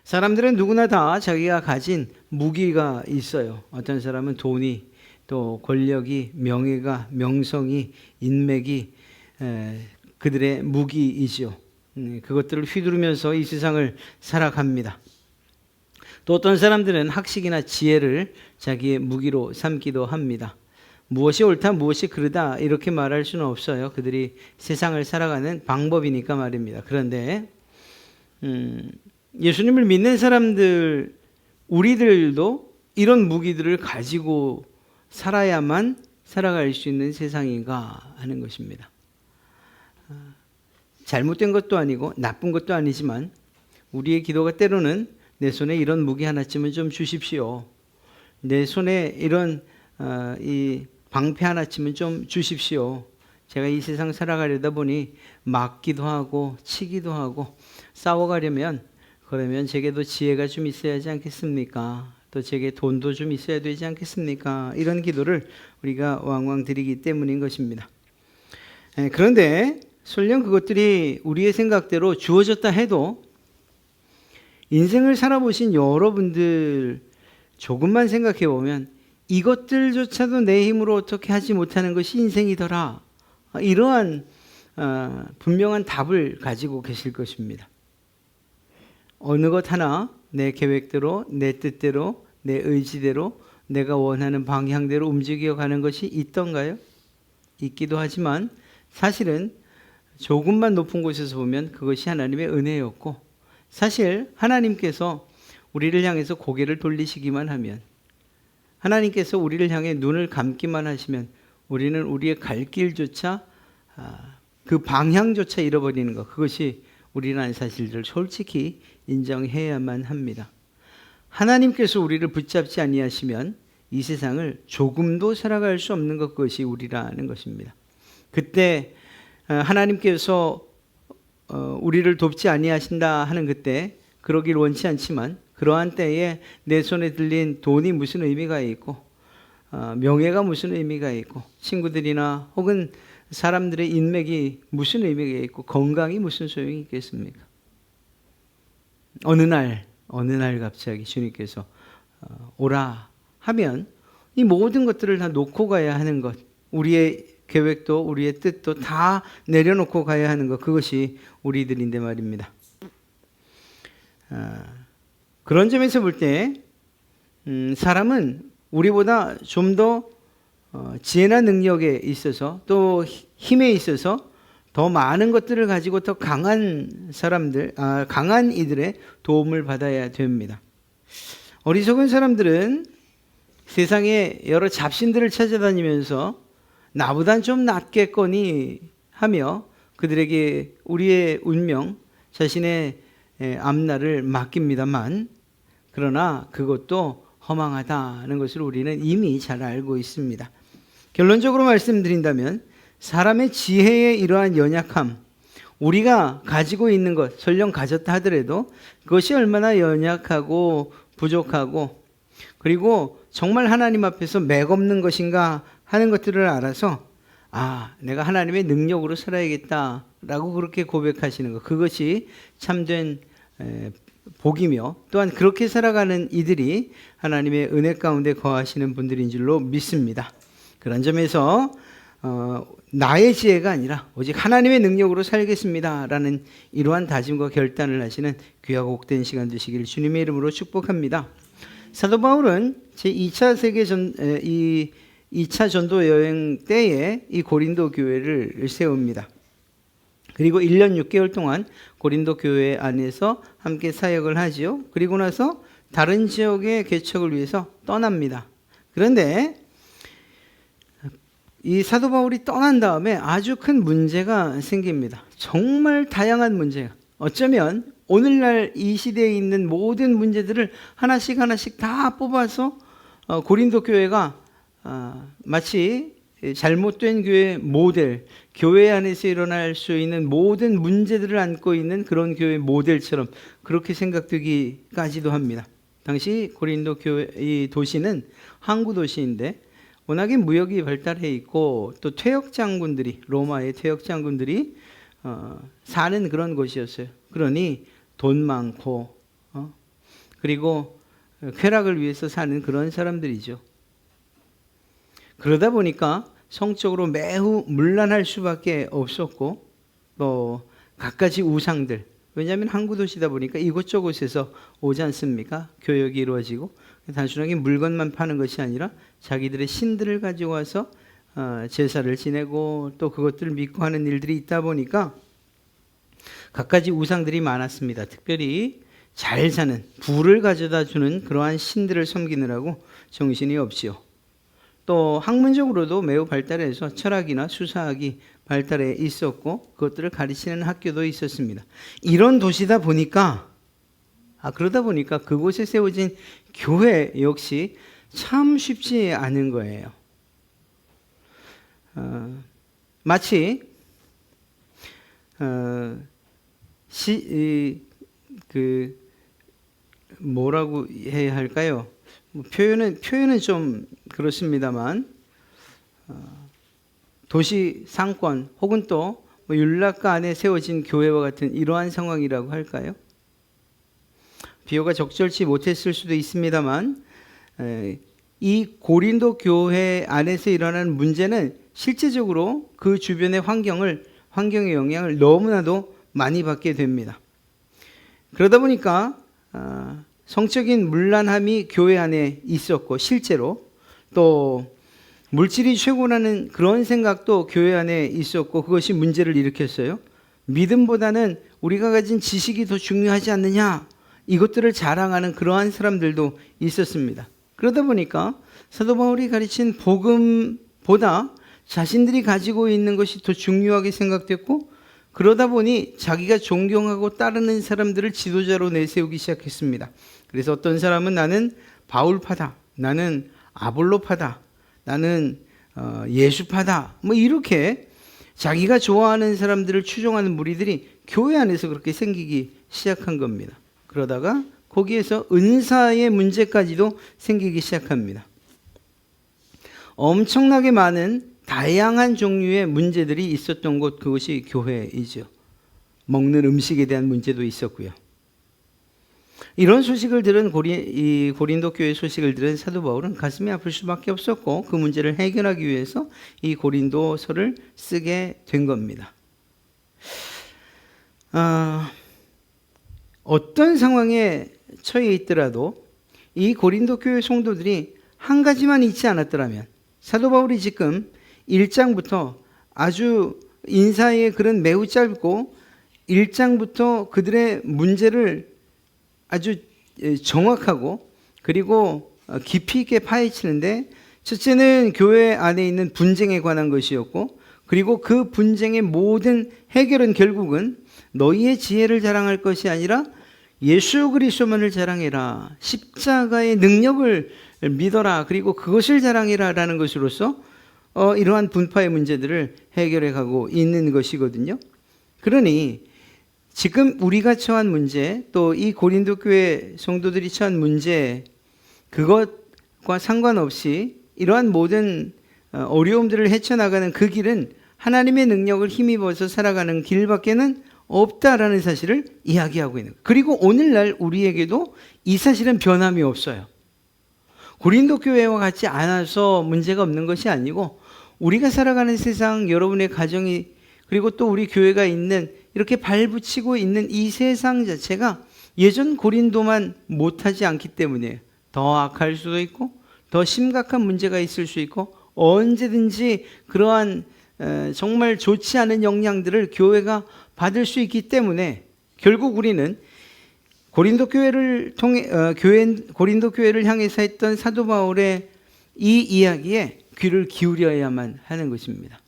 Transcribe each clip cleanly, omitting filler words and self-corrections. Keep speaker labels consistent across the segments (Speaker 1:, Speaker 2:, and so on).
Speaker 1: 사람들은 누구나 다 자기가 가진 무기가 있어요. 어떤 사람은 돈이, 또 권력이, 명예가, 명성이, 인맥이 그들의 무기이죠. 그것들을 휘두르면서 이 세상을 살아갑니다. 또 어떤 사람들은 학식이나 지혜를 자기의 무기로 삼기도 합니다. 무엇이 옳다, 무엇이 그르다 이렇게 말할 수는 없어요. 그들이 세상을 살아가는 방법이니까 말입니다. 그런데 예수님을 믿는 사람들, 우리들도 이런 무기들을 가지고 살아야만 살아갈 수 있는 세상인가 하는 것입니다. 잘못된 것도 아니고 나쁜 것도 아니지만 우리의 기도가 때로는 내 손에 이런 무기 하나쯤은 좀 주십시오. 내 손에 이런 이 방패 하나쯤은 좀 주십시오. 제가 이 세상 살아가려다 보니 맞기도 하고 치기도 하고 싸워가려면 그러면 제게도 지혜가 좀 있어야 하지 않겠습니까? 또 제게 돈도 좀 있어야 되지 않겠습니까? 이런 기도를 우리가 왕왕 드리기 때문인 것입니다. 그런데 설령 그것들이 우리의 생각대로 주어졌다 해도 인생을 살아보신 여러분들 조금만 생각해 보면 이것들조차도 내 힘으로 어떻게 하지 못하는 것이 인생이더라. 이러한 분명한 답을 가지고 계실 것입니다. 어느 것 하나 내 계획대로, 내 뜻대로, 내 의지대로, 내가 원하는 방향대로 움직여 가는 것이 있던가요? 있기도 하지만 사실은 조금만 높은 곳에서 보면 그것이 하나님의 은혜였고, 사실 하나님께서 우리를 향해서 고개를 돌리시기만 하면, 하나님께서 우리를 향해 눈을 감기만 하시면 우리는 우리의 갈 길조차 그 방향조차 잃어버리는 것, 그것이 우리라는 사실을 솔직히 인정해야만 합니다. 하나님께서 우리를 붙잡지 아니하시면 이 세상을 조금도 살아갈 수 없는 것, 그것이 우리라는 것입니다. 그때 하나님께서 우리를 돕지 아니하신다 하는 그때 그러길 원치 않지만, 그러한 때에 내 손에 들린 돈이 무슨 의미가 있고 명예가 무슨 의미가 있고 친구들이나 혹은 사람들의 인맥이 무슨 의미가 있고 건강이 무슨 소용이 있겠습니까? 어느 날 갑자기 주님께서 오라 하면 이 모든 것들을 다 놓고 가야 하는 것, 우리의 계획도 우리의 뜻도 다 내려놓고 가야 하는 것, 그것이 우리들인데 말입니다. 그런 점에서 볼 때 사람은 우리보다 좀 더 지혜나 능력에 있어서 또 힘에 있어서 더 많은 것들을 가지고 더 강한 사람들, 강한 이들의 도움을 받아야 됩니다. 어리석은 사람들은 세상에 여러 잡신들을 찾아다니면서 나보단 좀 낫겠거니 하며 그들에게 우리의 운명, 자신의 앞날을 맡깁니다만, 그러나 그것도 허망하다는 것을 우리는 이미 잘 알고 있습니다. 결론적으로 말씀드린다면 사람의 지혜의 이러한 연약함, 우리가 가지고 있는 것, 설령 가졌다 하더라도 그것이 얼마나 연약하고 부족하고 그리고 정말 하나님 앞에서 맥없는 것인가 하는 것들을 알아서 내가 하나님의 능력으로 살아야겠다라고 그렇게 고백하시는 것, 그것이 참된 복이며 또한 그렇게 살아가는 이들이 하나님의 은혜 가운데 거하시는 분들인 줄로 믿습니다. 그런 점에서 나의 지혜가 아니라 오직 하나님의 능력으로 살겠습니다라는 이러한 다짐과 결단을 하시는 귀하고 복된 시간 되시길 주님의 이름으로 축복합니다. 사도 바울은 제2차 세계전 2차 전도 여행 때에 이 고린도 교회를 세웁니다. 그리고 1년 6개월 동안 고린도 교회 안에서 함께 사역을 하지요. 그리고 나서 다른 지역의 개척을 위해서 떠납니다. 그런데 이 사도 바울이 떠난 다음에 아주 큰 문제가 생깁니다. 정말 다양한 문제가, 어쩌면 오늘날 이 시대에 있는 모든 문제들을 하나씩 다 뽑아서 고린도 교회가 마치 잘못된 교회 모델, 교회 안에서 일어날 수 있는 모든 문제들을 안고 있는 그런 교회 모델처럼 그렇게 생각되기까지도 합니다. 당시 고린도 교회 이 도시는 항구 도시인데 워낙에 무역이 발달해 있고 또 퇴역 장군들이, 로마의 퇴역 장군들이 사는 그런 곳이었어요. 그러니 돈 많고 그리고 쾌락을 위해서 사는 그런 사람들이죠. 그러다 보니까 성적으로 매우 문란할 수밖에 없었고, 또 갖가지 우상들, 왜냐하면 항구 도시다 보니까 이곳저곳에서 오지 않습니까? 교역이 이루어지고 단순하게 물건만 파는 것이 아니라 자기들의 신들을 가지고 와서 제사를 지내고 또 그것들을 믿고 하는 일들이 있다 보니까 갖가지 우상들이 많았습니다. 특별히 잘 사는 부를 가져다 주는 그러한 신들을 섬기느라고 정신이 없지요. 또 학문적으로도 매우 발달해서 철학이나 수사학이 발달해 있었고 그것들을 가르치는 학교도 있었습니다. 이런 도시다 보니까 그러다 보니까 그곳에 세워진 교회 역시 참 쉽지 않은 거예요. 마치 뭐라고 해야 할까요? 표현은 좀 그렇습니다만 도시 상권 혹은 또 윤락가 안에 세워진 교회와 같은 이러한 상황이라고 할까요? 비유가 적절치 못했을 수도 있습니다만 이 고린도 교회 안에서 일어나는 문제는 실제적으로 그 주변의 환경의 영향을 너무나도 많이 받게 됩니다. 그러다 보니까 성적인 문란함이 교회 안에 있었고 실제로 또 물질이 최고라는 그런 생각도 교회 안에 있었고 그것이 문제를 일으켰어요. 믿음보다는 우리가 가진 지식이 더 중요하지 않느냐, 이것들을 자랑하는 그러한 사람들도 있었습니다. 그러다 보니까 사도 바울이 가르친 복음보다 자신들이 가지고 있는 것이 더 중요하게 생각됐고 그러다 보니 자기가 존경하고 따르는 사람들을 지도자로 내세우기 시작했습니다. 그래서 어떤 사람은 나는 바울파다, 나는 아볼로파다, 나는 예수파다, 이렇게 자기가 좋아하는 사람들을 추종하는 무리들이 교회 안에서 그렇게 생기기 시작한 겁니다. 그러다가 거기에서 은사의 문제까지도 생기기 시작합니다. 엄청나게 많은 다양한 종류의 문제들이 있었던 곳, 그것이 교회이죠. 먹는 음식에 대한 문제도 있었고요. 이런 소식을 들은 고린도 교회 소식을 들은 사도 바울은 가슴이 아플 수밖에 없었고 그 문제를 해결하기 위해서 이 고린도서를 쓰게 된 겁니다. 어떤 상황에 처해 있더라도 이 고린도 교회 성도들이 한 가지만 잊지 않았더라면 사도 바울이 지금 1장부터 아주 인사의 글은 매우 짧고 1장부터 그들의 문제를 아주 정확하고 그리고 깊이 있게 파헤치는데, 첫째는 교회 안에 있는 분쟁에 관한 것이었고 그리고 그 분쟁의 모든 해결은 결국은 너희의 지혜를 자랑할 것이 아니라 예수 그리스도만을 자랑해라, 십자가의 능력을 믿어라, 그리고 그것을 자랑해라 라는 것으로서 이러한 분파의 문제들을 해결해 가고 있는 것이거든요. 그러니 지금 우리가 처한 문제, 또 이 고린도 교회 성도들이 처한 문제, 그것과 상관없이 이러한 모든 어려움들을 헤쳐나가는 그 길은 하나님의 능력을 힘입어서 살아가는 길밖에는 없다라는 사실을 이야기하고 있는 거예요. 그리고 오늘날 우리에게도 이 사실은 변함이 없어요. 고린도 교회와 같지 않아서 문제가 없는 것이 아니고 우리가 살아가는 세상, 여러분의 가정이 그리고 또 우리 교회가 있는 이렇게 발붙이고 있는 이 세상 자체가 예전 고린도만 못하지 않기 때문에 더 악할 수도 있고 더 심각한 문제가 있을 수 있고 언제든지 그러한 정말 좋지 않은 영향들을 교회가 받을 수 있기 때문에 결국 우리는 고린도 교회를 통해 고린도 교회를 향해서 했던 사도 바울의 이 이야기에 귀를 기울여야만 하는 것입니다.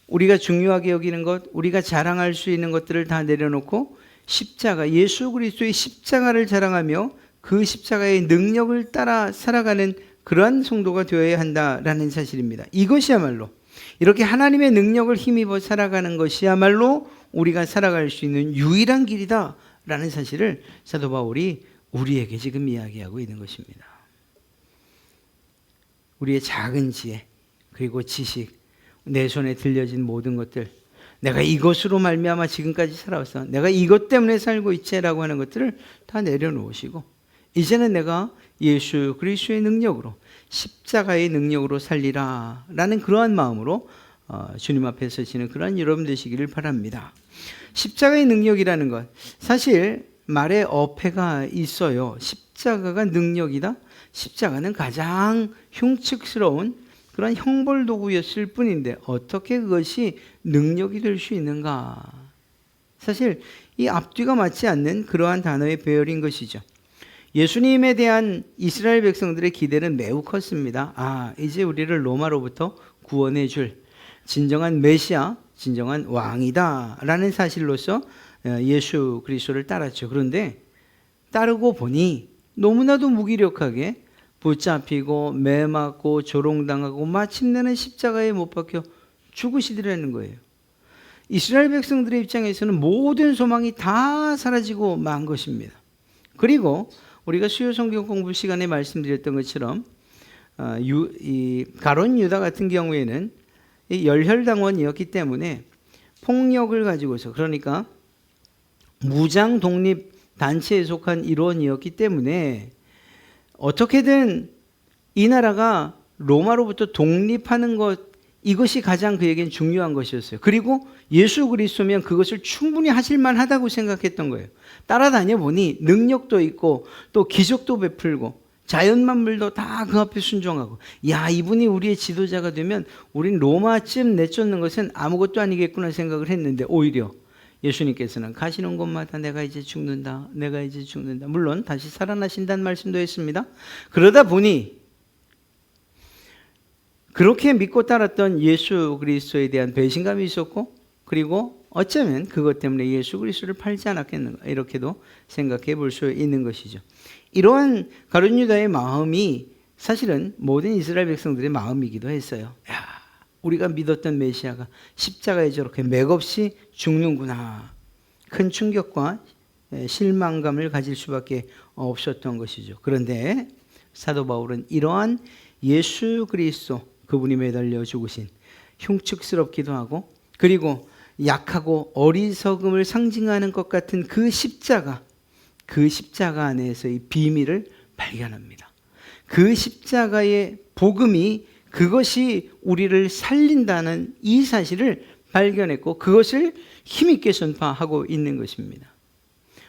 Speaker 1: 우리가 중요하게 여기는 것, 우리가 자랑할 수 있는 것들을 다 내려놓고 십자가, 예수 그리스도의 십자가를 자랑하며 그 십자가의 능력을 따라 살아가는 그러한 성도가 되어야 한다라는 사실입니다. 이것이야말로 이렇게 하나님의 능력을 힘입어 살아가는 것이야말로 우리가 살아갈 수 있는 유일한 길이다라는 사실을 사도 바울이 우리에게 지금 이야기하고 있는 것입니다. 우리의 작은 지혜, 그리고 지식, 내 손에 들려진 모든 것들, 내가 이것으로 말미암아 지금까지 살아왔어. 내가 이것 때문에 살고 있지라고 하는 것들을 다 내려놓으시고 이제는 내가 예수 그리스도의 능력으로 십자가의 능력으로 살리라 라는 그러한 마음으로 주님 앞에 서시는 그러한 여러분 되시기를 바랍니다. 십자가의 능력이라는 것, 사실 말에 어폐가 있어요. 십자가가 능력이다. 십자가는 가장 흉측스러운 그런 형벌 도구였을 뿐인데 어떻게 그것이 능력이 될 수 있는가? 사실 이 앞뒤가 맞지 않는 그러한 단어의 배열인 것이죠. 예수님에 대한 이스라엘 백성들의 기대는 매우 컸습니다. 이제 우리를 로마로부터 구원해 줄 진정한 메시아, 진정한 왕이다 라는 사실로서 예수 그리스도를 따랐죠. 그런데 따르고 보니 너무나도 무기력하게 붙잡히고 매맞고 조롱당하고 마침내는 십자가에 못 박혀 죽으시더라는 거예요. 이스라엘 백성들의 입장에서는 모든 소망이 다 사라지고 만 것입니다. 그리고 우리가 수요 성경 공부 시간에 말씀드렸던 것처럼 이 가룟 유다 같은 경우에는 열혈당원이었기 때문에 폭력을 가지고서, 그러니까 무장 독립 단체에 속한 일원이었기 때문에 어떻게든 이 나라가 로마로부터 독립하는 것, 이것이 가장 그에겐 중요한 것이었어요. 그리고 예수 그리스도면 그것을 충분히 하실 만하다고 생각했던 거예요. 따라다녀 보니 능력도 있고 또 기적도 베풀고 자연 만물도 다 그 앞에 순종하고, 야, 이분이 우리의 지도자가 되면 우린 로마쯤 내쫓는 것은 아무것도 아니겠구나 생각을 했는데 오히려 예수님께서는 가시는 곳마다 내가 이제 죽는다, 내가 이제 죽는다. 물론 다시 살아나신다는 말씀도 했습니다. 그러다 보니 그렇게 믿고 따랐던 예수 그리스도에 대한 배신감이 있었고, 그리고 어쩌면 그것 때문에 예수 그리스도를 팔지 않았겠는가, 이렇게도 생각해 볼 수 있는 것이죠. 이러한 가룟 유다의 마음이 사실은 모든 이스라엘 백성들의 마음이기도 했어요. 야, 우리가 믿었던 메시아가 십자가에 저렇게 맥없이 죽는구나. 큰 충격과 실망감을 가질 수밖에 없었던 것이죠. 그런데 사도 바울은 이러한 예수 그리스도, 그분이 매달려 죽으신 흉측스럽기도 하고 그리고 약하고 어리석음을 상징하는 것 같은 그 십자가 안에서의 비밀을 발견합니다. 그 십자가의 복음이, 그것이 우리를 살린다는 이 사실을 발견했고 그것을 힘있게 전파하고 있는 것입니다.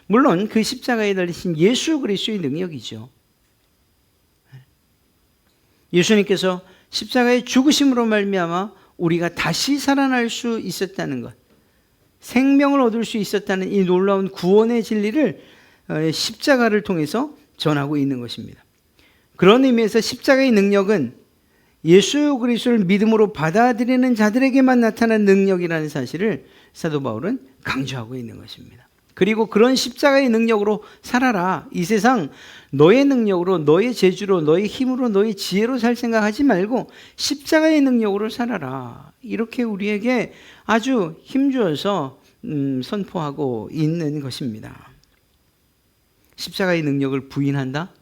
Speaker 1: 물론 그 십자가에 달리신 예수 그리스도의 능력이죠. 예수님께서 십자가의 죽으심으로 말미암아 우리가 다시 살아날 수 있었다는 것, 생명을 얻을 수 있었다는 이 놀라운 구원의 진리를 십자가를 통해서 전하고 있는 것입니다. 그런 의미에서 십자가의 능력은 예수 그리스도를 믿음으로 받아들이는 자들에게만 나타난 능력이라는 사실을 사도 바울은 강조하고 있는 것입니다. 그리고 그런 십자가의 능력으로 살아라. 이 세상 너의 능력으로, 너의 재주로, 너의 힘으로, 너의 지혜로 살 생각하지 말고 십자가의 능력으로 살아라. 이렇게 우리에게 아주 힘주어서 선포하고 있는 것입니다. 십자가의 능력을 부인한다?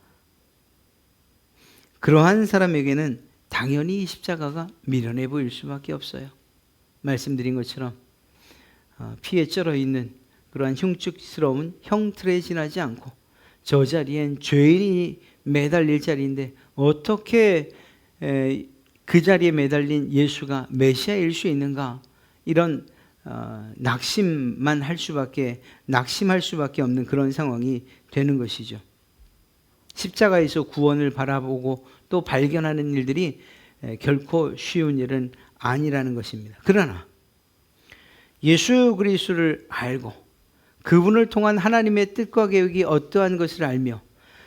Speaker 1: 그러한 사람에게는 당연히 이 십자가가 미련해 보일 수밖에 없어요. 말씀드린 것처럼 피에 쩔어 있는 그러한 흉측스러운 형틀에 지나지 않고 저 자리엔 죄인이 매달릴 자리인데 어떻게 그 자리에 매달린 예수가 메시아일 수 있는가, 이런 낙심할 수밖에 없는 그런 상황이 되는 것이죠. 십자가에서 구원을 바라보고 또 발견하는 일들이 결코 쉬운 일은 아니라는 것입니다. 그러나 예수 그리스도를 알고 그분을 통한 하나님의 뜻과 계획이 어떠한 것을 알며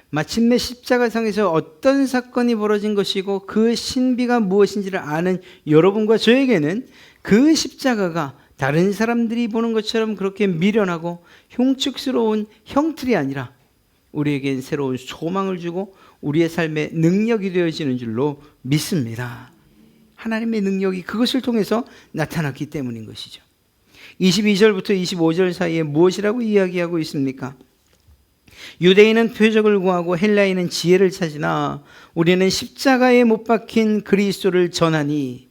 Speaker 1: 마침내 십자가상에서 어떤 사건이 벌어진 것이고 그 신비가 무엇인지를 아는 여러분과 저에게는 그 십자가가 다른 사람들이 보는 것처럼 그렇게 미련하고 흉측스러운 형틀이 아니라 우리에겐 새로운 소망을 주고 우리의 삶의 능력이 되어지는 줄로 믿습니다. 하나님의 능력이 그것을 통해서 나타났기 때문인 것이죠. 22절부터 25절 사이에 무엇이라고 이야기하고 있습니까? 유대인은 표적을 구하고 헬라인은 지혜를 찾으나 우리는 십자가에 못 박힌 그리스도를 전하니,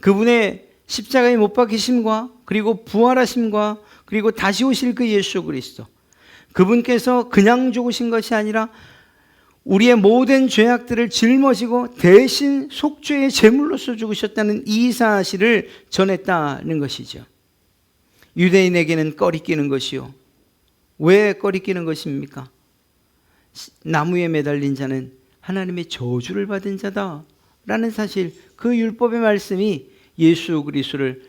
Speaker 1: 그분의 십자가에 못 박히심과 그리고 부활하심과 그리고 다시 오실 그 예수 그리스도, 그분께서 그냥 죽으신 것이 아니라 우리의 모든 죄악들을 짊어지고 대신 속죄의 제물로서 죽으셨다는 이 사실을 전했다는 것이죠. 유대인에게는 꺼리끼는 것이요. 왜 꺼리끼는 것입니까? 나무에 매달린 자는 하나님의 저주를 받은 자다라는 사실, 그 율법의 말씀이 예수 그리스도를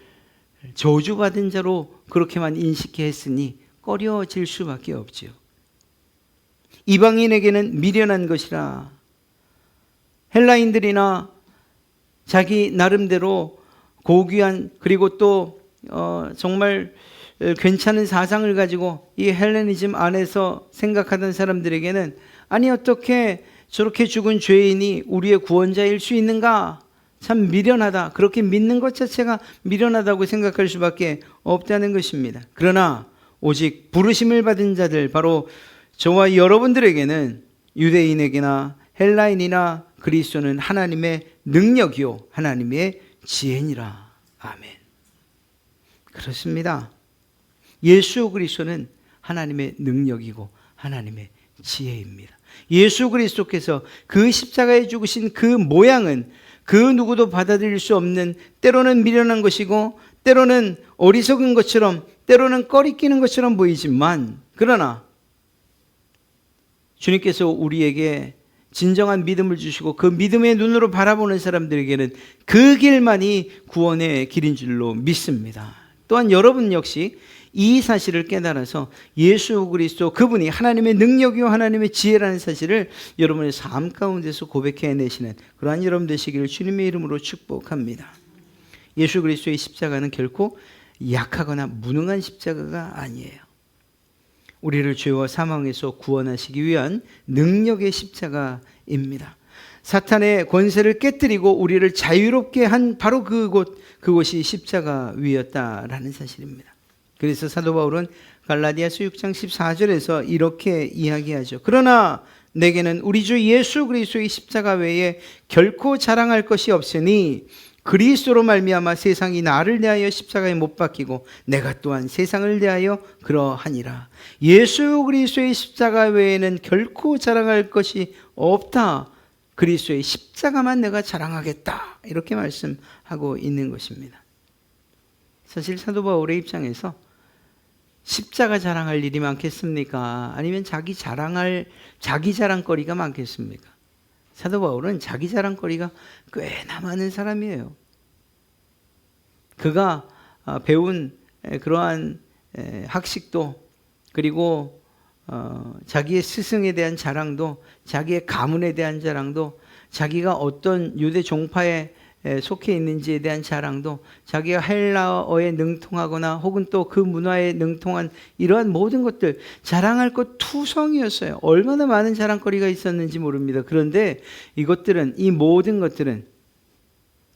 Speaker 1: 저주받은 자로 그렇게만 인식해 했으니 꺼려질 수밖에 없지요. 이방인에게는 미련한 것이라, 헬라인들이나 자기 나름대로 고귀한 그리고 또 정말 괜찮은 사상을 가지고 이 헬레니즘 안에서 생각하던 사람들에게는, 아니 어떻게 저렇게 죽은 죄인이 우리의 구원자일 수 있는가? 참 미련하다. 그렇게 믿는 것 자체가 미련하다고 생각할 수밖에 없다는 것입니다. 그러나 오직 부르심을 받은 자들, 바로 저와 여러분들에게는, 유대인에게나 헬라인이나 그리스도는 하나님의 능력이요 하나님의 지혜니라. 아멘. 그렇습니다. 예수 그리스도는 하나님의 능력이고 하나님의 지혜입니다. 예수 그리스도께서 그 십자가에 죽으신 그 모양은 그 누구도 받아들일 수 없는, 때로는 미련한 것이고 때로는 어리석은 것처럼, 때로는 꺼리끼는 것처럼 보이지만, 그러나 주님께서 우리에게 진정한 믿음을 주시고 그 믿음의 눈으로 바라보는 사람들에게는 그 길만이 구원의 길인 줄로 믿습니다. 또한 여러분 역시 이 사실을 깨달아서 예수 그리스도, 그분이 하나님의 능력이요 하나님의 지혜라는 사실을 여러분의 삶 가운데서 고백해내시는 그러한 여러분 되시기를 주님의 이름으로 축복합니다. 예수 그리스도의 십자가는 결코 약하거나 무능한 십자가가 아니에요. 우리를 죄와 사망에서 구원하시기 위한 능력의 십자가입니다. 사탄의 권세를 깨뜨리고 우리를 자유롭게 한 바로 그곳이 십자가 위였다라는 사실입니다. 그래서 사도 바울은 갈라디아서 6장 14절에서 이렇게 이야기하죠. 그러나 내게는 우리 주 예수 그리스도의 십자가 외에 결코 자랑할 것이 없으니 그리스도로 말미암아 세상이 나를 대하여 십자가에 못 박히고 내가 또한 세상을 대하여 그러하니라. 예수 그리스도의 십자가 외에는 결코 자랑할 것이 없다. 그리스도의 십자가만 내가 자랑하겠다. 이렇게 말씀하고 있는 것입니다. 사실 사도 바울의 입장에서 십자가 자랑할 일이 많겠습니까? 아니면 자기 자랑거리가 많겠습니까? 사도 바울은 자기 자랑거리가 꽤나 많은 사람이에요. 그가 배운 그러한 학식도, 그리고 자기의 스승에 대한 자랑도, 자기의 가문에 대한 자랑도, 자기가 어떤 유대 종파에 속해 있는지에 대한 자랑도, 자기가 헬라어에 능통하거나 혹은 또 그 문화에 능통한 이러한 모든 것들, 자랑할 것 투성이었어요. 얼마나 많은 자랑거리가 있었는지 모릅니다. 그런데 이 모든 것들은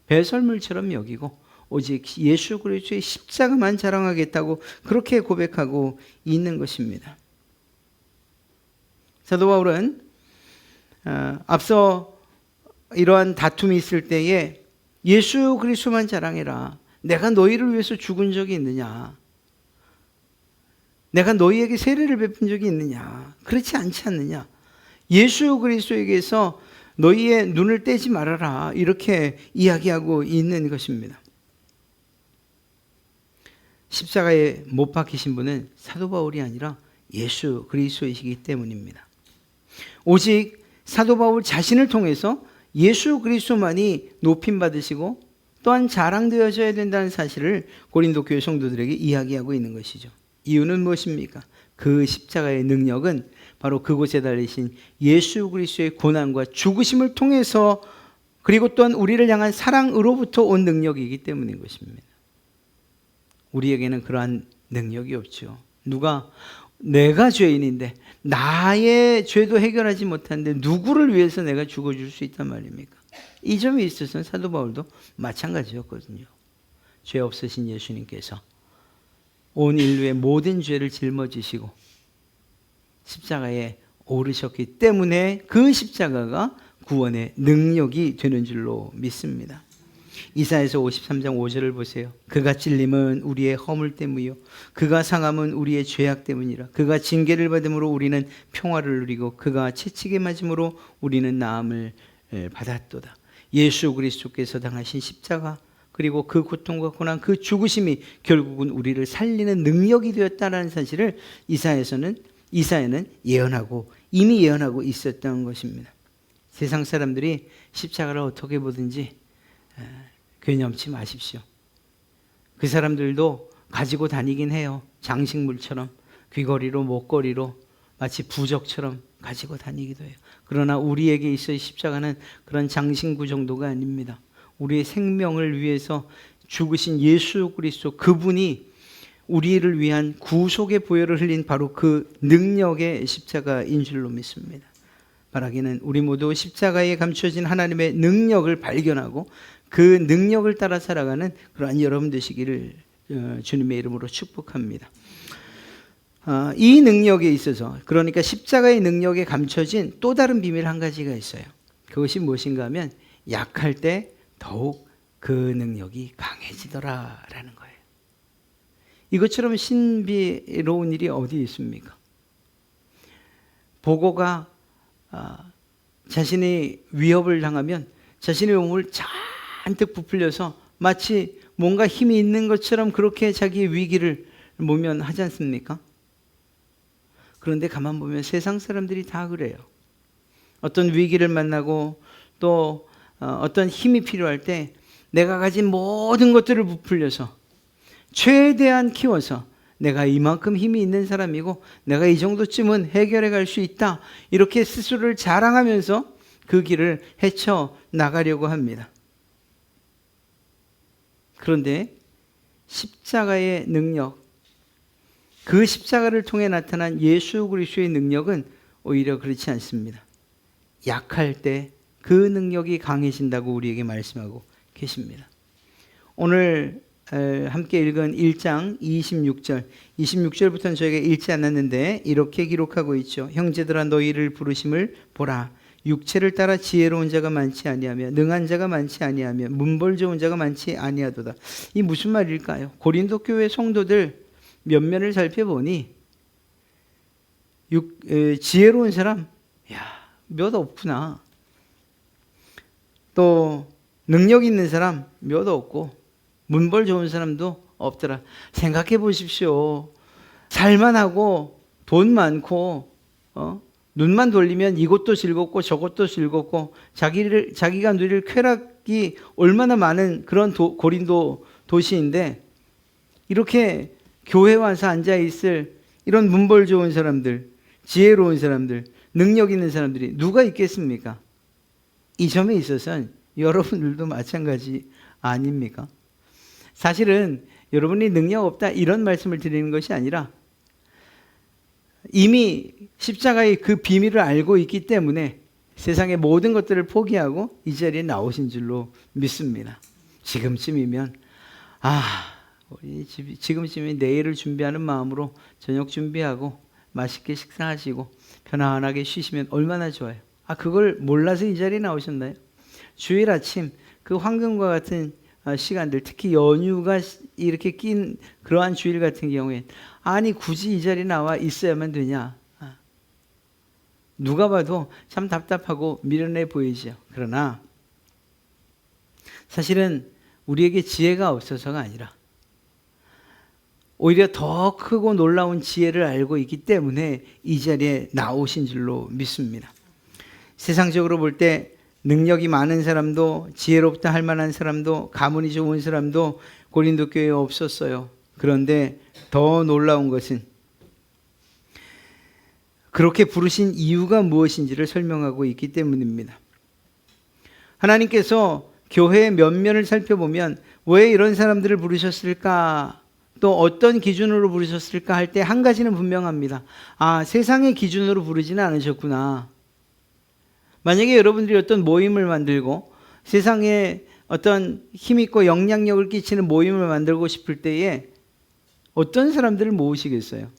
Speaker 1: 배설물처럼 여기고 오직 예수 그리스도의 십자가만 자랑하겠다고 그렇게 고백하고 있는 것입니다. 사도 바울은 앞서 이러한 다툼이 있을 때에 예수 그리스도만 자랑해라. 내가 너희를 위해서 죽은 적이 있느냐? 내가 너희에게 세례를 베푼 적이 있느냐? 그렇지 않지 않느냐? 예수 그리스도에게서 너희의 눈을 떼지 말아라. 이렇게 이야기하고 있는 것입니다. 십자가에 못 박히신 분은 사도 바울이 아니라 예수 그리스도이시기 때문입니다. 오직 사도 바울 자신을 통해서 예수 그리스도만이 높임받으시고 또한 자랑되어져야 된다는 사실을 고린도 교회 성도들에게 이야기하고 있는 것이죠. 이유는 무엇입니까? 그 십자가의 능력은 바로 그곳에 달리신 예수 그리스도의 고난과 죽으심을 통해서, 그리고 또한 우리를 향한 사랑으로부터 온 능력이기 때문인 것입니다. 우리에게는 그러한 능력이 없죠. 내가 죄인인데 나의 죄도 해결하지 못하는데 누구를 위해서 내가 죽어줄 수 있단 말입니까? 이 점에 있어서는 사도 바울도 마찬가지였거든요. 죄 없으신 예수님께서 온 인류의 모든 죄를 짊어지시고 십자가에 오르셨기 때문에 그 십자가가 구원의 능력이 되는 줄로 믿습니다. 이사야서 53장 5절을 보세요. 그가 찔림은 우리의 허물 때문이요 그가 상함은 우리의 죄악 때문이라. 그가 징계를 받음으로 우리는 평화를 누리고 그가 채찍에 맞음으로 우리는 나음을 받았도다. 예수 그리스도께서 당하신 십자가 그리고 그 고통과 고난 그 죽으심이 결국은 우리를 살리는 능력이 되었다는 사실을 이사야는 이미 예언하고 있었던 것입니다. 세상 사람들이 십자가를 어떻게 보든지 괴념치 마십시오. 그 사람들도 가지고 다니긴 해요. 장식물처럼 귀걸이로 목걸이로 마치 부적처럼 가지고 다니기도 해요. 그러나 우리에게 있어의 십자가는 그런 장신구 정도가 아닙니다. 우리의 생명을 위해서 죽으신 예수 그리스도 그분이 우리를 위한 구속의 보혈을 흘린 바로 그 능력의 십자가인 줄로 믿습니다. 바라기는 우리 모두 십자가에 감춰진 하나님의 능력을 발견하고 그 능력을 따라 살아가는 그러한 여러분 되시기를 주님의 이름으로 축복합니다. 이 능력에 있어서 그러니까 십자가의 능력에 감춰진 또 다른 비밀 한 가지가 있어요. 그것이 무엇인가 하면 약할 때 더욱 그 능력이 강해지더라라는 거예요. 이것처럼 신비로운 일이 어디 있습니까? 보고가 자신이 위협을 당하면 자신의 몸을 잔뜩 부풀려서 마치 뭔가 힘이 있는 것처럼 그렇게 자기의 위기를 모면하지 않습니까? 그런데 가만 보면 세상 사람들이 다 그래요. 어떤 위기를 만나고 또 어떤 힘이 필요할 때 내가 가진 모든 것들을 부풀려서 최대한 키워서 내가 이만큼 힘이 있는 사람이고 내가 이 정도쯤은 해결해 갈 수 있다. 이렇게 스스로를 자랑하면서 그 길을 헤쳐나가려고 합니다. 그런데 십자가의 능력, 그 십자가를 통해 나타난 예수 그리스도의 능력은 오히려 그렇지 않습니다. 약할 때 그 능력이 강해진다고 우리에게 말씀하고 계십니다. 오늘 함께 읽은 1장 26절부터는 저희가 읽지 않았는데 이렇게 기록하고 있죠. 형제들아 너희를 부르심을 보라. 육체를 따라 지혜로운 자가 많지 아니하며 능한 자가 많지 아니하며 문벌 좋은 자가 많지 아니하도다. 이 무슨 말일까요? 고린도 교회 성도들 면면을 살펴보니 지혜로운 사람 몇 없구나. 또 능력 있는 사람 몇 없고 문벌 좋은 사람도 없더라. 생각해 보십시오. 살만하고 돈 많고 눈만 돌리면 이것도 즐겁고 저것도 즐겁고 자기가 누릴 쾌락이 얼마나 많은 그런 고린도 도시인데 이렇게 교회 와서 앉아 있을 이런 문벌 좋은 사람들, 지혜로운 사람들, 능력 있는 사람들이 누가 있겠습니까? 이 점에 있어서는 여러분들도 마찬가지 아닙니까? 사실은 여러분이 능력 없다 이런 말씀을 드리는 것이 아니라 이미 십자가의 그 비밀을 알고 있기 때문에 세상의 모든 것들을 포기하고 이 자리에 나오신 줄로 믿습니다. 지금쯤이면 우리 지금쯤이 내일을 준비하는 마음으로 저녁 준비하고 맛있게 식사하시고 편안하게 쉬시면 얼마나 좋아요. 그걸 몰라서 이 자리에 나오셨나요? 주일 아침 그 황금과 같은 시간들, 특히 연휴가 이렇게 낀 그러한 주일 같은 경우에 굳이 이 자리에 나와 있어야만 되냐? 누가 봐도 참 답답하고 미련해 보이죠. 그러나 사실은 우리에게 지혜가 없어서가 아니라 오히려 더 크고 놀라운 지혜를 알고 있기 때문에 이 자리에 나오신 줄로 믿습니다. 세상적으로 볼 때 능력이 많은 사람도 지혜롭다 할 만한 사람도 가문이 좋은 사람도 고린도 교회에 없었어요. 그런데 더 놀라운 것은 그렇게 부르신 이유가 무엇인지를 설명하고 있기 때문입니다. 하나님께서 교회의 면면을 살펴보면 왜 이런 사람들을 부르셨을까? 또 어떤 기준으로 부르셨을까 할 때 한 가지는 분명합니다. 세상의 기준으로 부르지는 않으셨구나. 만약에 여러분들이 어떤 모임을 만들고 세상에 어떤 힘있고 영향력을 끼치는 모임을 만들고 싶을 때에 어떤 사람들을 모으시겠어요?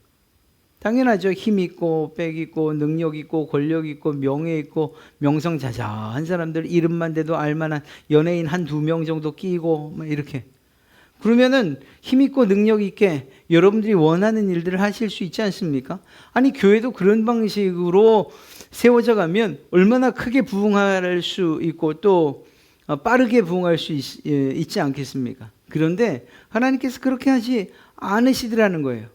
Speaker 1: 당연하죠. 힘 있고 빽 있고 능력 있고 권력 있고 명예 있고 명성자자한 사람들 이름만 대도 알만한 연예인 한 두 명 정도 끼고 막 이렇게. 그러면은 힘 있고 능력 있게 여러분들이 원하는 일들을 하실 수 있지 않습니까? 아니 교회도 그런 방식으로 세워져 가면 얼마나 크게 부흥할 수 있고 또 빠르게 부흥할 수 있지 않겠습니까? 그런데 하나님께서 그렇게 하지 않으시더라는 거예요.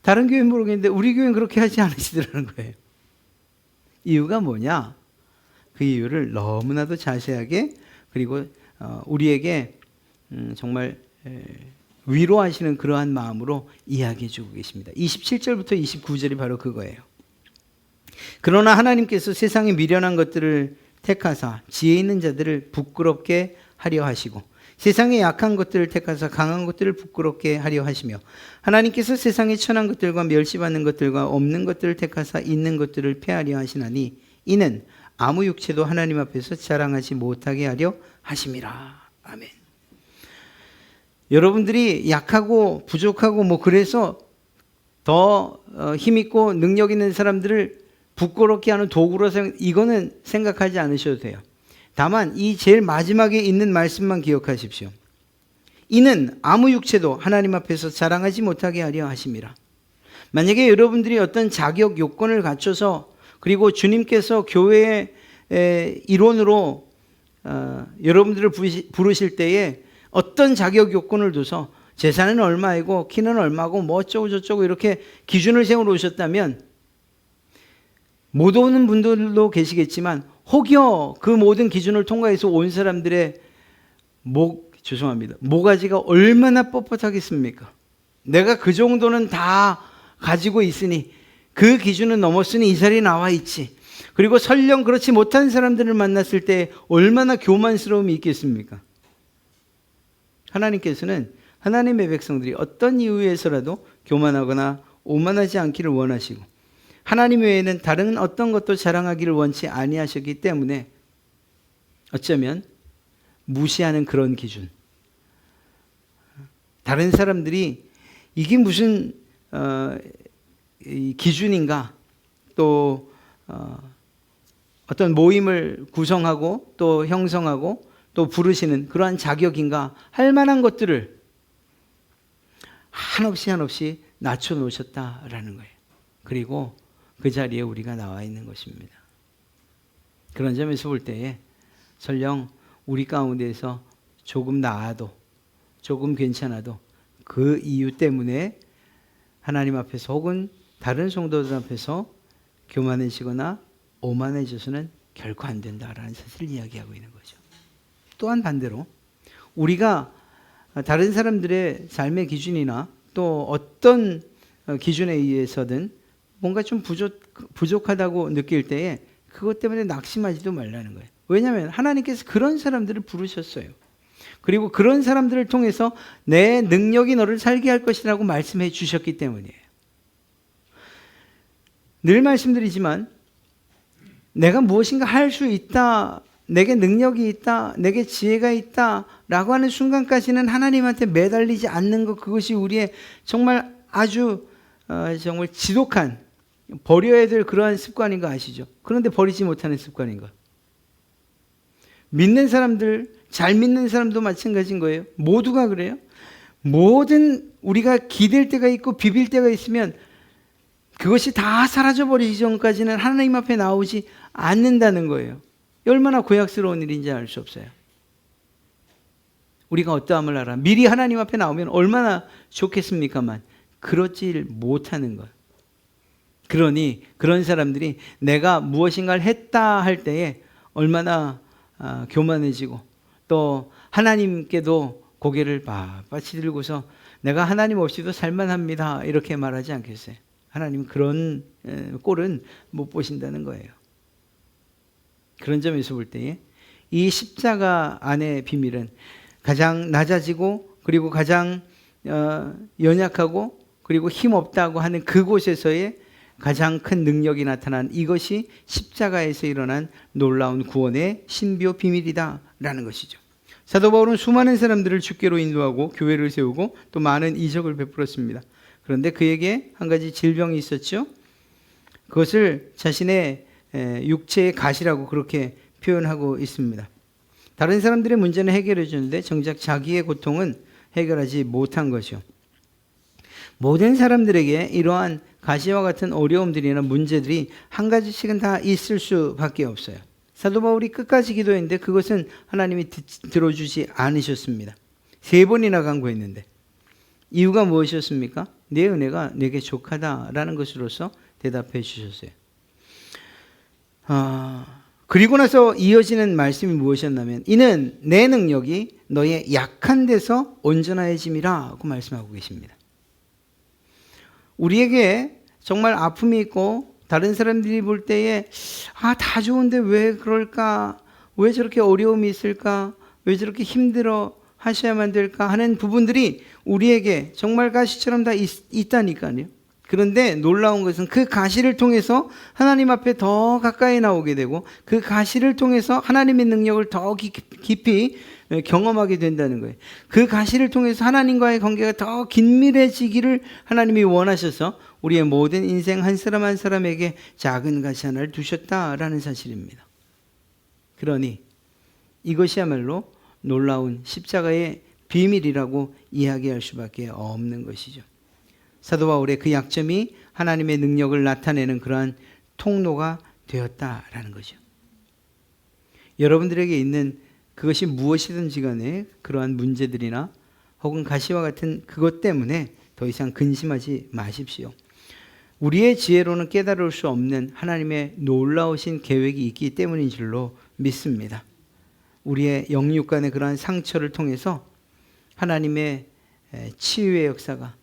Speaker 1: 다른 교회는 모르겠는데 우리 교회는 그렇게 하지 않으시더라는 거예요. 이유가 뭐냐? 그 이유를 너무나도 자세하게 그리고 우리에게 정말 위로하시는 그러한 마음으로 이야기해 주고 계십니다. 27절부터 29절이 바로 그거예요. 그러나 하나님께서 세상에 미련한 것들을 택하사 지혜 있는 자들을 부끄럽게 하려 하시고 세상에 약한 것들을 택하사 강한 것들을 부끄럽게 하려 하시며 하나님께서 세상에 천한 것들과 멸시받는 것들과 없는 것들을 택하사 있는 것들을 폐하려 하시나니 이는 아무 육체도 하나님 앞에서 자랑하지 못하게 하려 하심이라. 아멘. 여러분들이 약하고 부족하고 뭐 그래서 더 힘있고 능력 있는 사람들을 부끄럽게 하는 도구로 이거는 생각하지 않으셔도 돼요. 다만 이 제일 마지막에 있는 말씀만 기억하십시오. 이는 아무 육체도 하나님 앞에서 자랑하지 못하게 하려 하심이라. 만약에 여러분들이 어떤 자격 요건을 갖춰서 그리고 주님께서 교회의 일원으로 여러분들을 부르실 때에 어떤 자격 요건을 둬서 재산은 얼마이고 키는 얼마고 뭐 어쩌고 저쩌고 이렇게 기준을 세워 놓으셨다면 못 오는 분들도 계시겠지만 혹여 그 모든 기준을 통과해서 온 사람들의 모가지가 얼마나 뻣뻣하겠습니까? 내가 그 정도는 다 가지고 있으니 그 기준은 넘었으니 이 자리에 나와 있지. 그리고 설령 그렇지 못한 사람들을 만났을 때 얼마나 교만스러움이 있겠습니까? 하나님께서는 하나님의 백성들이 어떤 이유에서라도 교만하거나 오만하지 않기를 원하시고 하나님 외에는 다른 어떤 것도 자랑하기를 원치 아니하셨기 때문에 어쩌면 무시하는 그런 기준. 다른 사람들이 이게 무슨 기준인가? 또 어떤 모임을 구성하고 또 형성하고 또 부르시는 그러한 자격인가 할 만한 것들을 한없이 낮춰놓으셨다라는 거예요. 그리고 그 자리에 우리가 나와 있는 것입니다. 그런 점에서 볼 때에 설령 우리 가운데에서 조금 나아도 조금 괜찮아도 그 이유 때문에 하나님 앞에서 혹은 다른 성도들 앞에서 교만해지거나 오만해져서는 결코 안 된다라는 사실을 이야기하고 있는 거죠. 또한 반대로 우리가 다른 사람들의 삶의 기준이나 또 어떤 기준에 의해서든 뭔가 좀 부족하다고 느낄 때에 그것 때문에 낙심하지도 말라는 거예요. 왜냐하면 하나님께서 그런 사람들을 부르셨어요. 그리고 그런 사람들을 통해서 내 능력이 너를 살게 할 것이라고 말씀해 주셨기 때문이에요. 늘 말씀드리지만 내가 무엇인가 할 수 있다, 내게 능력이 있다, 내게 지혜가 있다라고 하는 순간까지는 하나님한테 매달리지 않는 것, 그것이 우리의 정말 아주 정말 지독한 버려야 될 그러한 습관인 거 아시죠? 그런데 버리지 못하는 습관인 것. 믿는 사람들, 잘 믿는 사람도 마찬가지인 거예요. 모두가 그래요. 모든 우리가 기댈 때가 있고 비빌 때가 있으면 그것이 다 사라져버리기 전까지는 하나님 앞에 나오지 않는다는 거예요. 얼마나 고약스러운 일인지 알 수 없어요. 우리가 어떠함을 알아. 미리 하나님 앞에 나오면 얼마나 좋겠습니까만 그렇지 못하는 것. 그러니 그런 사람들이 내가 무엇인가를 했다 할 때에 얼마나 교만해지고 또 하나님께도 고개를 빳빳이 들고서 내가 하나님 없이도 살만합니다 이렇게 말하지 않겠어요. 하나님 그런 꼴은 못 보신다는 거예요. 그런 점에서 볼 때에 이 십자가 안의 비밀은 가장 낮아지고 그리고 가장 연약하고 그리고 힘없다고 하는 그곳에서의 가장 큰 능력이 나타난 이것이 십자가에서 일어난 놀라운 구원의 신비요 비밀이다라는 것이죠. 사도 바울은 수많은 사람들을 주께로 인도하고 교회를 세우고 또 많은 이적을 베풀었습니다. 그런데 그에게 한 가지 질병이 있었죠. 그것을 자신의 육체의 가시라고 그렇게 표현하고 있습니다. 다른 사람들의 문제는 해결해 주는데 정작 자기의 고통은 해결하지 못한 것이요. 모든 사람들에게 이러한 가시와 같은 어려움들이나 문제들이 한 가지씩은 다 있을 수밖에 없어요. 사도 바울이 끝까지 기도했는데 그것은 하나님이 들어주지 않으셨습니다. 3번이나 간구했는데 이유가 무엇이었습니까? 내 은혜가 내게 족하다라는 것으로서 대답해 주셨어요. 그리고 나서 이어지는 말씀이 무엇이었냐면 이는 내 능력이 너의 약한 데서 온전해짐이라고 말씀하고 계십니다. 우리에게 정말 아픔이 있고 다른 사람들이 볼 때에 다 좋은데 왜 그럴까? 왜 저렇게 어려움이 있을까? 왜 저렇게 힘들어 하셔야만 될까? 하는 부분들이 우리에게 정말 가시처럼 다 있다니까요. 그런데 놀라운 것은 그 가시를 통해서 하나님 앞에 더 가까이 나오게 되고 그 가시를 통해서 하나님의 능력을 더 깊이 경험하게 된다는 거예요. 그 가시를 통해서 하나님과의 관계가 더 긴밀해지기를 하나님이 원하셔서 우리의 모든 인생 한 사람 한 사람에게 작은 가시 하나를 두셨다라는 사실입니다. 그러니 이것이야말로 놀라운 십자가의 비밀이라고 이야기할 수밖에 없는 것이죠. 사도 바울의 그 약점이 하나님의 능력을 나타내는 그러한 통로가 되었다라는 거죠. 여러분들에게 있는 그것이 무엇이든지 간에 그러한 문제들이나 혹은 가시와 같은 그것 때문에 더 이상 근심하지 마십시오. 우리의 지혜로는 깨달을 수 없는 하나님의 놀라우신 계획이 있기 때문인 줄로 믿습니다. 우리의 영육 간의 그러한 상처를 통해서 하나님의 치유의 역사가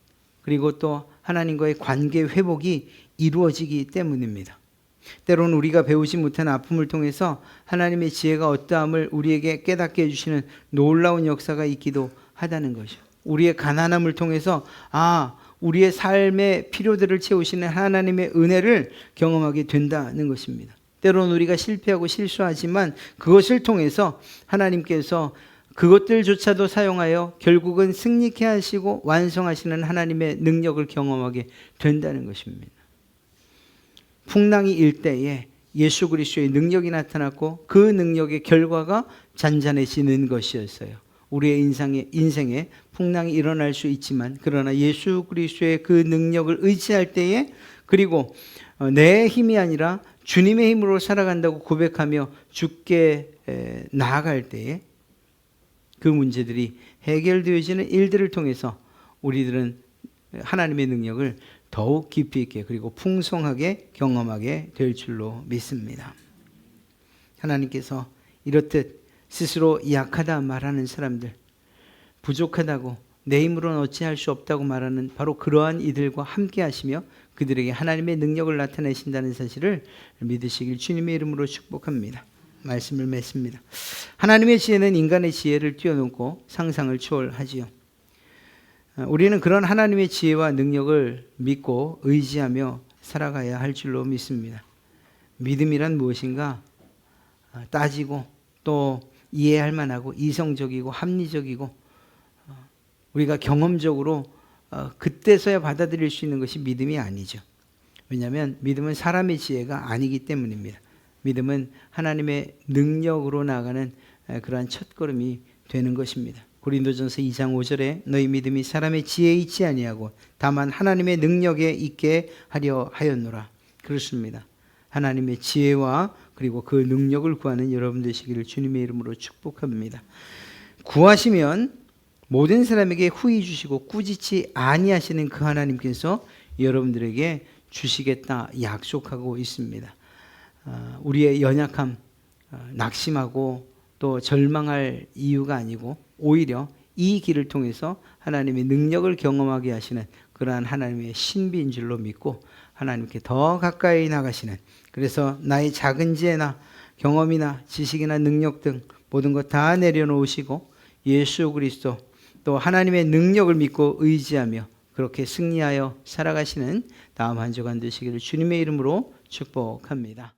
Speaker 1: 그리고 또 하나님과의 관계 회복이 이루어지기 때문입니다. 때로는 우리가 배우지 못한 아픔을 통해서 하나님의 지혜가 어떠함을 우리에게 깨닫게 해주시는 놀라운 역사가 있기도 하다는 것이죠. 우리의 가난함을 통해서 우리의 삶의 필요들을 채우시는 하나님의 은혜를 경험하게 된다는 것입니다. 때로는 우리가 실패하고 실수하지만 그것을 통해서 하나님께서 그것들조차도 사용하여 결국은 승리케 하시고 완성하시는 하나님의 능력을 경험하게 된다는 것입니다. 풍랑이 일 때에 예수 그리스도의 능력이 나타났고 그 능력의 결과가 잔잔해지는 것이었어요. 우리의 인생에 풍랑이 일어날 수 있지만 그러나 예수 그리스도의 그 능력을 의지할 때에 그리고 내 힘이 아니라 주님의 힘으로 살아간다고 고백하며 주께 나아갈 때에 그 문제들이 해결되어지는 일들을 통해서 우리들은 하나님의 능력을 더욱 깊이 있게 그리고 풍성하게 경험하게 될 줄로 믿습니다. 하나님께서 이렇듯 스스로 약하다 말하는 사람들, 부족하다고 내 힘으로는 어찌할 수 없다고 말하는 바로 그러한 이들과 함께 하시며 그들에게 하나님의 능력을 나타내신다는 사실을 믿으시길 주님의 이름으로 축복합니다. 말씀을 맺습니다. 하나님의 지혜는 인간의 지혜를 뛰어넘고 상상을 초월하지요. 우리는 그런 하나님의 지혜와 능력을 믿고 의지하며 살아가야 할 줄로 믿습니다. 믿음이란 무엇인가? 따지고 또 이해할 만하고 이성적이고 합리적이고 우리가 경험적으로 그때서야 받아들일 수 있는 것이 믿음이 아니죠. 왜냐하면 믿음은 사람의 지혜가 아니기 때문입니다. 믿음은 하나님의 능력으로 나아가는 그러한 첫걸음이 되는 것입니다. 고린도전서 2장 5절에 너희 믿음이 사람의 지혜에 있지 아니하고 다만 하나님의 능력에 있게 하려 하였노라. 그렇습니다. 하나님의 지혜와 그리고 그 능력을 구하는 여러분 되시기를 주님의 이름으로 축복합니다. 구하시면 모든 사람에게 후히 주시고 꾸짖지 아니하시는 그 하나님께서 여러분들에게 주시겠다 약속하고 있습니다. 우리의 연약함, 낙심하고 또 절망할 이유가 아니고 오히려 이 길을 통해서 하나님의 능력을 경험하게 하시는 그러한 하나님의 신비인 줄로 믿고 하나님께 더 가까이 나가시는, 그래서 나의 작은 지혜나 경험이나 지식이나 능력 등 모든 것 다 내려놓으시고 예수 그리스도 또 하나님의 능력을 믿고 의지하며 그렇게 승리하여 살아가시는 다음 한 주간 되시기를 주님의 이름으로 축복합니다.